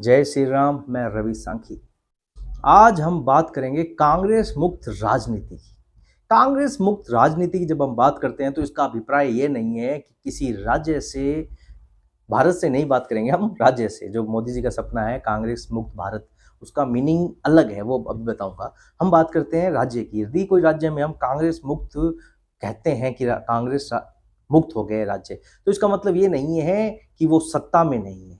जय श्री राम। मैं रवि सांखी। आज हम बात करेंगे कांग्रेस मुक्त राजनीति की। कांग्रेस मुक्त राजनीति की जब हम बात करते हैं तो इसका अभिप्राय ये नहीं है कि किसी राज्य से, भारत से नहीं बात करेंगे हम, राज्य से। जो मोदी जी का सपना है कांग्रेस मुक्त भारत, उसका मीनिंग अलग है, वो अभी बताऊंगा। हम बात करते हैं राज्य की। यदि कोई राज्य में हम कांग्रेस मुक्त कहते हैं कि मुक्त हो गए राज्य, तो इसका मतलब ये नहीं है कि वो सत्ता में नहीं है।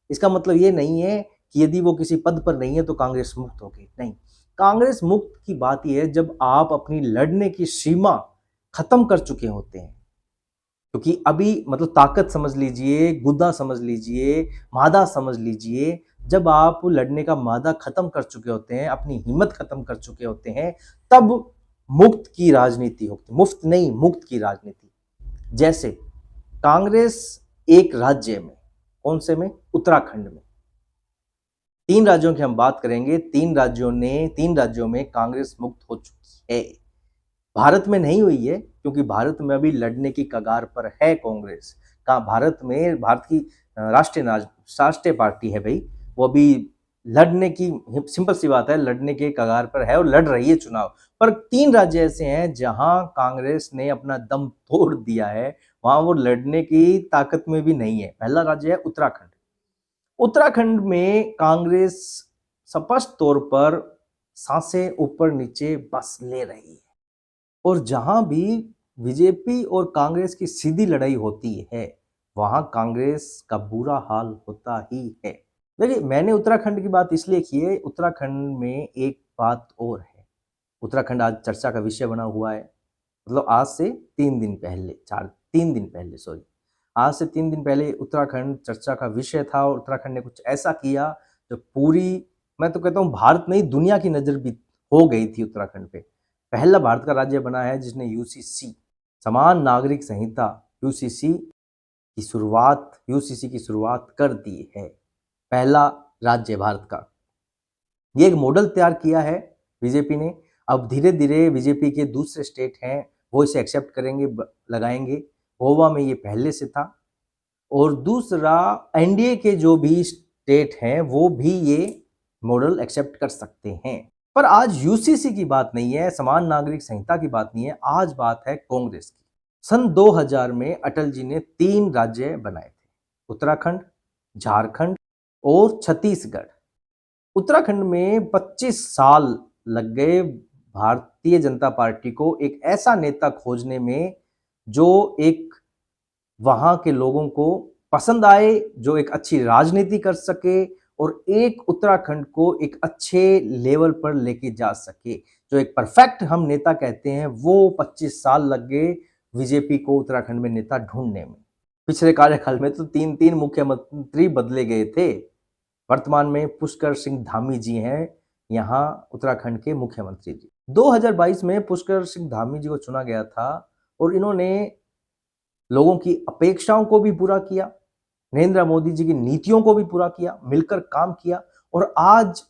इसका मतलब ये नहीं है कि यदि वो किसी पद पर नहीं है तो कांग्रेस मुक्त हो गई, नहीं। कांग्रेस मुक्त की बात यह है जब आप अपनी लड़ने की सीमा खत्म कर चुके होते हैं। क्योंकि अभी मतलब ताकत समझ लीजिए, गुद्दा समझ लीजिए, मादा समझ लीजिए, जब आप लड़ने का मादा खत्म कर चुके होते हैं, अपनी हिम्मत खत्म कर चुके होते हैं, तब मुक्त की राजनीति होती, मुफ्त नहीं, मुक्त की राजनीति। जैसे कांग्रेस एक राज्य में, कौन से में? उत्तराखंड में। 3 राज्यों की हम बात करेंगे। 3 राज्यों में कांग्रेस मुक्त हो चुकी है। भारत में नहीं हुई है क्योंकि भारत में अभी लड़ने की कगार पर है कांग्रेस का। भारत में भारत की राष्ट्रीय पार्टी है भाई, वो अभी लड़ने की, सिंपल सी बात है, लड़ने के कगार पर है और लड़ रही है चुनाव। पर 3 राज्य ऐसे हैं जहां कांग्रेस ने अपना दम तोड़ दिया है, वहां वो लड़ने की ताकत में भी नहीं है। पहला राज्य है उत्तराखंड। उत्तराखंड में कांग्रेस स्पष्ट तौर पर सांसें ऊपर नीचे बस ले रही है। और जहां भी बीजेपी और कांग्रेस की सीधी लड़ाई होती है, वहां कांग्रेस का बुरा हाल होता ही है। देखिए, मैंने उत्तराखंड की बात इसलिए की है, उत्तराखंड में एक बात और है। उत्तराखंड आज चर्चा का विषय बना हुआ है। मतलब आज से 3 दिन पहले, 3 दिन पहले, सॉरी, आज से 3 दिन पहले उत्तराखंड चर्चा का विषय था। और उत्तराखंड ने कुछ ऐसा किया जो पूरी, मैं तो कहता हूँ भारत नहीं, दुनिया की नजर भी हो गई थी उत्तराखंड पे। पहला भारत का राज्य बना है जिसने यूसीसी, समान नागरिक संहिता, यूसीसी की शुरुआत कर दी है। पहला राज्य भारत का। ये एक मॉडल तैयार किया है बीजेपी ने। अब धीरे धीरे बीजेपी के दूसरे स्टेट हैं वो इसे एक्सेप्ट करेंगे, लगाएंगे। गोवा में ये पहले से था। और दूसरा, एनडीए के जो भी स्टेट हैं वो भी ये मॉडल एक्सेप्ट कर सकते हैं। पर आज यूसीसी की बात नहीं है, समान नागरिक संहिता की बात नहीं है, आज बात है कांग्रेस की। सन 2000 में अटल जी ने 3 राज्य बनाए थे, उत्तराखंड, झारखंड और छत्तीसगढ़। उत्तराखंड में 25 साल लग गए भारतीय जनता पार्टी को एक ऐसा नेता खोजने में जो एक वहां के लोगों को पसंद आए, जो एक अच्छी राजनीति कर सके और एक उत्तराखंड को एक अच्छे लेवल पर लेके जा सके। जो एक परफेक्ट हम नेता कहते हैं, वो 25 साल लग गए बीजेपी को उत्तराखंड में नेता ढूंढने में। पिछले कार्यकाल में तो 3-3 मुख्यमंत्री बदले गए थे। वर्तमान में पुष्कर सिंह धामी जी हैं यहाँ उत्तराखंड के मुख्यमंत्री जी। 2022 में पुष्कर सिंह धामी जी को चुना गया था और इन्होंने लोगों की अपेक्षाओं को भी पूरा किया, नरेंद्र मोदी जी की नीतियों को भी पूरा किया, मिलकर काम किया। और आज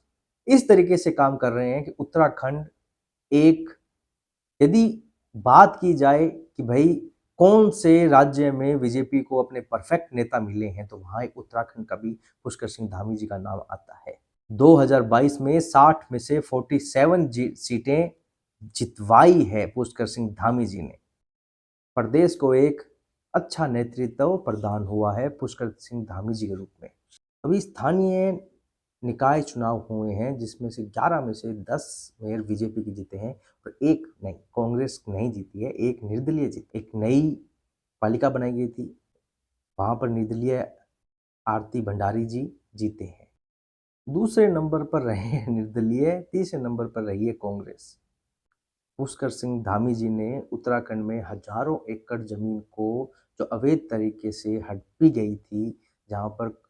इस तरीके से काम कर रहे हैं कि उत्तराखंड एक, यदि बात की जाए कि भाई कौन से राज्य में बीजेपी को अपने परफेक्ट नेता मिले हैं, तो वहां एक उत्तराखंड का भी पुष्कर सिंह धामी जी का नाम आता है। 2022 में 60 में से 47 सीटें जितवाई है पुष्कर सिंह धामी जी ने। प्रदेश को एक अच्छा नेतृत्व प्रदान हुआ है पुष्कर सिंह धामी जी के रूप में। अभी स्थानीय निकाय चुनाव हुए हैं जिसमें से 11 में से 10 मेयर बीजेपी के जीते हैं और एक नहीं, कांग्रेस नहीं जीती है, एक निर्दलीय जीती। एक नई पालिका बनाई गई थी, वहां पर निर्दलीय आरती भंडारी जी जीते हैं। दूसरे नंबर पर रहे हैं निर्दलीय, तीसरे नंबर पर रही है कांग्रेस। पुष्कर सिंह धामी जी ने उत्तराखंड में हजारों एकड़ जमीन को, जो अवैध तरीके से हड़पी गई थी, जहां पर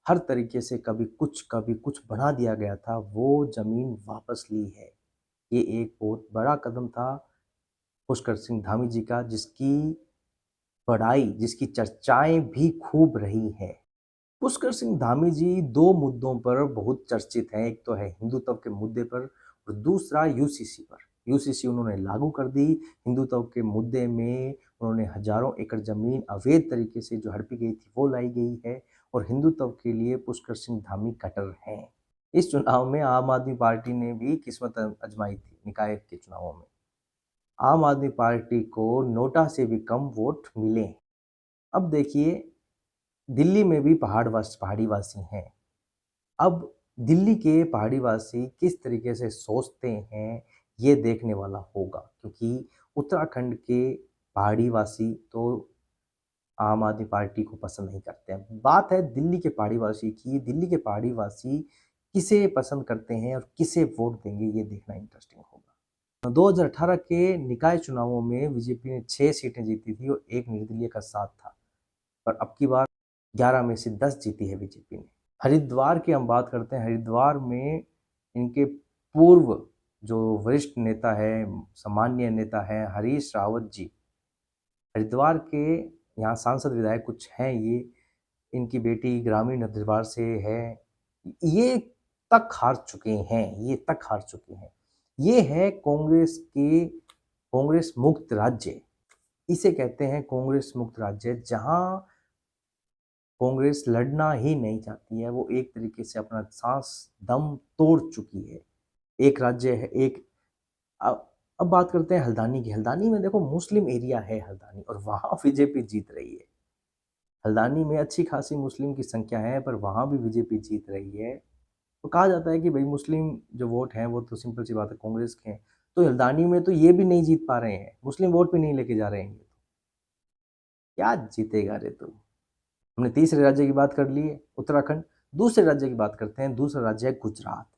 हर तरीके से कभी कुछ बना दिया गया था, वो जमीन वापस ली है। ये एक बहुत बड़ा कदम था पुष्कर सिंह धामी जी का, जिसकी चर्चाएं भी खूब रही हैं। पुष्कर सिंह धामी जी 2 मुद्दों पर बहुत चर्चित हैं। एक तो है हिंदुत्व के मुद्दे पर और दूसरा यूसीसी पर। यूसीसी उन्होंने लागू कर दी। हिंदुत्व के मुद्दे में उन्होंने हजारों एकड़ जमीन अवैध तरीके से जो हड़पी गई थी वो लाई गई है। और हिंदुत्व के लिए पुष्कर सिंह धामी कट्टर हैं। इस चुनाव में आम आदमी पार्टी ने भी किस्मत आजमाई थी। निकाय के चुनावों में आम आदमी पार्टी को नोटा से भी कम वोट मिले। अब देखिए, दिल्ली में भी पहाड़ी वासी हैं। अब दिल्ली के पहाड़ी वासी किस तरीके से सोचते हैं, ये देखने वाला होगा, क्योंकि उत्तराखंड के पहाड़ी वासी तो आम आदमी पार्टी को पसंद नहीं करते हैं। बात है दिल्ली के पहाड़ी वासी की। दिल्ली के पहाड़ी वासी किसे पसंद करते हैं और किसे वोट देंगे, ये देखना इंटरेस्टिंग होगा। 2018 के निकाय चुनावों में बीजेपी ने 6 सीटें जीती थी और एक निर्दलीय का साथ था, पर अब की बार 11 में से 10 जीती है बीजेपी ने। हरिद्वार की हम बात करते हैं। हरिद्वार में इनके पूर्व जो वरिष्ठ नेता है, सामान्य नेता है, हरीश रावत जी, हरिद्वार के यहाँ सांसद विधायक कुछ हैं, ये इनकी बेटी ग्रामीण हरिद्वार से है, ये तक हार चुके हैं। ये है कांग्रेस मुक्त राज्य। इसे कहते हैं कांग्रेस मुक्त राज्य, जहां कांग्रेस लड़ना ही नहीं चाहती है। वो एक तरीके से अपना सांस दम तोड़ चुकी है। एक राज्य है। अब बात करते हैं हल्द्वानी की। हल्द्वानी में देखो, मुस्लिम एरिया है हल्द्वानी, और वहां बीजेपी जीत रही है। हल्द्वानी में अच्छी खासी मुस्लिम की संख्या है, पर वहां भी बीजेपी जीत रही है। तो कहा जाता है कि भाई मुस्लिम जो वोट हैं वो तो सिंपल सी बात है कांग्रेस के हैं, तो हल्द्वानी में तो ये भी नहीं जीत पा रहे हैं, मुस्लिम वोट भी नहीं लेके जा रहे हैं। क्या जीतेगा रे तू। हमने तीसरे राज्य की बात कर ली है, उत्तराखंड। दूसरे राज्य की बात करते हैं। दूसरा राज्य है गुजरात।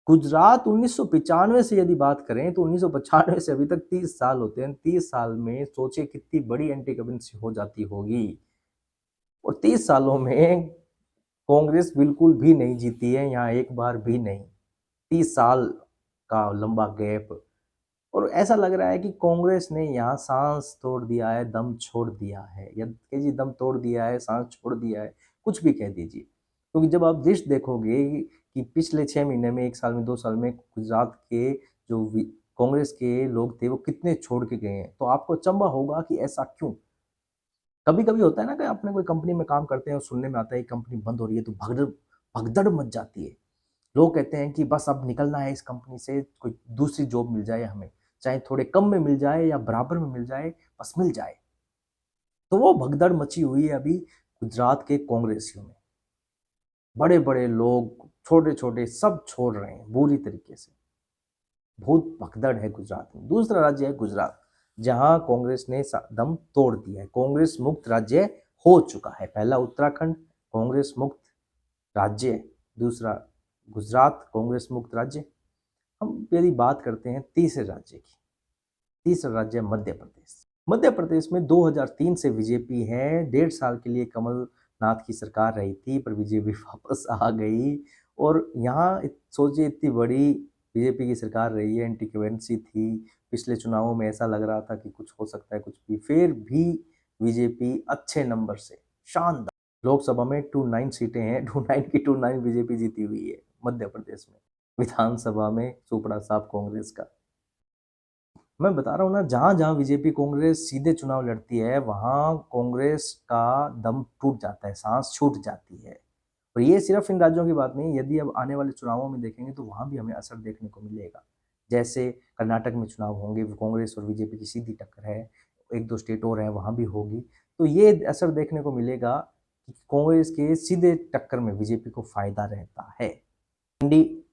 गुजरात 1995 से यदि बात करें तो 1995 से अभी तक 30 साल होते हैं। 30 साल में सोचे कितनी बड़ी एंटी करेंसी हो जाती होगी, और 30 सालों में कांग्रेस बिल्कुल भी नहीं जीती है यहाँ, एक बार भी नहीं। 30 साल का लंबा गैप, और ऐसा लग रहा है कि कांग्रेस ने यहाँ सांस तोड़ दिया है, दम छोड़ दिया है, या जी दम तोड़ दिया है, सांस छोड़ दिया है, कुछ भी कह दीजिए। क्योंकि जब आप दृश्य देखोगे कि पिछले 6 महीने में, 1 साल में, 2 साल में गुजरात के जो कांग्रेस के लोग थे वो कितने छोड़ के गए हैं, तो आपको अचंभा होगा कि ऐसा क्यों। कभी कभी होता है ना कि अपने कोई कंपनी में काम करते हैं और सुनने में आता है कंपनी बंद हो रही है, तो भगदड़ मच जाती है। लोग कहते हैं कि बस अब निकलना है इस कंपनी से, कोई दूसरी जॉब मिल जाए हमें, चाहे थोड़े कम में मिल जाए या बराबर में मिल जाए, बस मिल जाए। तो वो भगदड़ मची हुई है अभी गुजरात के कांग्रेसियों में। बड़े बड़े लोग, छोटे छोटे, सब छोड़ रहे हैं बुरी तरीके से। बहुत भगदड़ है गुजरात में। दूसरा राज्य है गुजरात, जहां कांग्रेस ने दम तोड़ दिया है, कांग्रेस मुक्त राज्य हो चुका है। पहला उत्तराखंड कांग्रेस मुक्त राज्य, दूसरा गुजरात कांग्रेस मुक्त राज्य। हम यदि बात करते हैं तीसरे राज्य की, तीसरा राज्य मध्य प्रदेश। मध्य प्रदेश में 2003 से बीजेपी है। 1.5 साल के लिए कमलनाथ की सरकार रही थी, पर बीजेपी वापस आ गई। और यहाँ सोचिए, इतनी बड़ी बीजेपी की सरकार रही है, एंटी करेंसी थी, पिछले चुनावों में ऐसा लग रहा था कि कुछ हो सकता है, कुछ भी, फिर भी बीजेपी अच्छे नंबर से, शानदार, लोकसभा में 29 सीटें हैं, 29 की 29 बीजेपी जीती हुई है मध्य प्रदेश में। विधानसभा में सुपड़ा साफ कांग्रेस का। मैं बता रहा हूँ ना, जहां जहां बीजेपी कांग्रेस सीधे चुनाव लड़ती है, वहां कांग्रेस का दम टूट जाता है, सांस छूट जाती है। और ये सिर्फ इन राज्यों की बात नहीं, यदि अब आने वाले चुनावों में देखेंगे तो वहां भी हमें असर देखने को मिलेगा। जैसे कर्नाटक में चुनाव होंगे, कांग्रेस और बीजेपी की सीधी टक्कर है, 1-2 स्टेट और हैं, वहां भी होगी। तो ये असर देखने को मिलेगा कि कांग्रेस के सीधे टक्कर में बीजेपी को फायदा रहता है। इंडी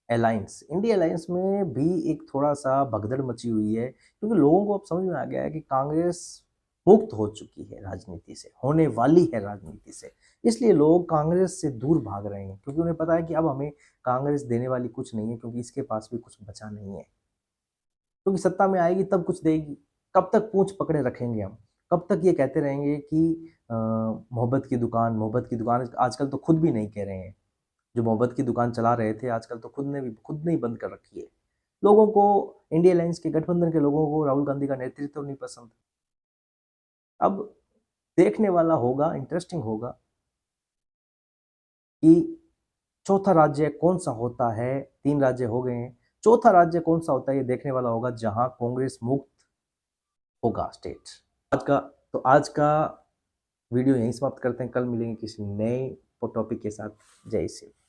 अलायंस में भी एक थोड़ा सा भगदड़ मची हुई है, क्योंकि लोगों को अब समझ में आ गया है कि कांग्रेस मुक्त हो चुकी है राजनीति से, होने वाली है राजनीति से। इसलिए लोग कांग्रेस से दूर भाग रहे हैं, क्योंकि उन्हें पता है कि अब हमें कांग्रेस देने वाली कुछ नहीं है, क्योंकि इसके पास भी कुछ बचा नहीं है। क्योंकि सत्ता में आएगी तब कुछ देगी। कब तक पूंछ पकड़े रखेंगे हम, कब तक ये कहते रहेंगे कि मोहब्बत की दुकान। आजकल तो खुद भी नहीं कह रहे हैं। जो मोहब्बत की दुकान चला रहे थे, आजकल तो खुद ने ही बंद कर रखी है। लोगों को, इंडिया अलायंस के गठबंधन के लोगों को राहुल गांधी का नेतृत्व नहीं पसंद। अब देखने वाला होगा, इंटरेस्टिंग होगा कि चौथा राज्य कौन सा होता है। 3 राज्य हो गए हैं, चौथा राज्य कौन सा होता है, ये देखने वाला होगा, जहां कांग्रेस मुक्त होगा स्टेट। आज का वीडियो यहीं समाप्त करते हैं, कल मिलेंगे किसी नए टॉपिक के साथ। जय श्री राम।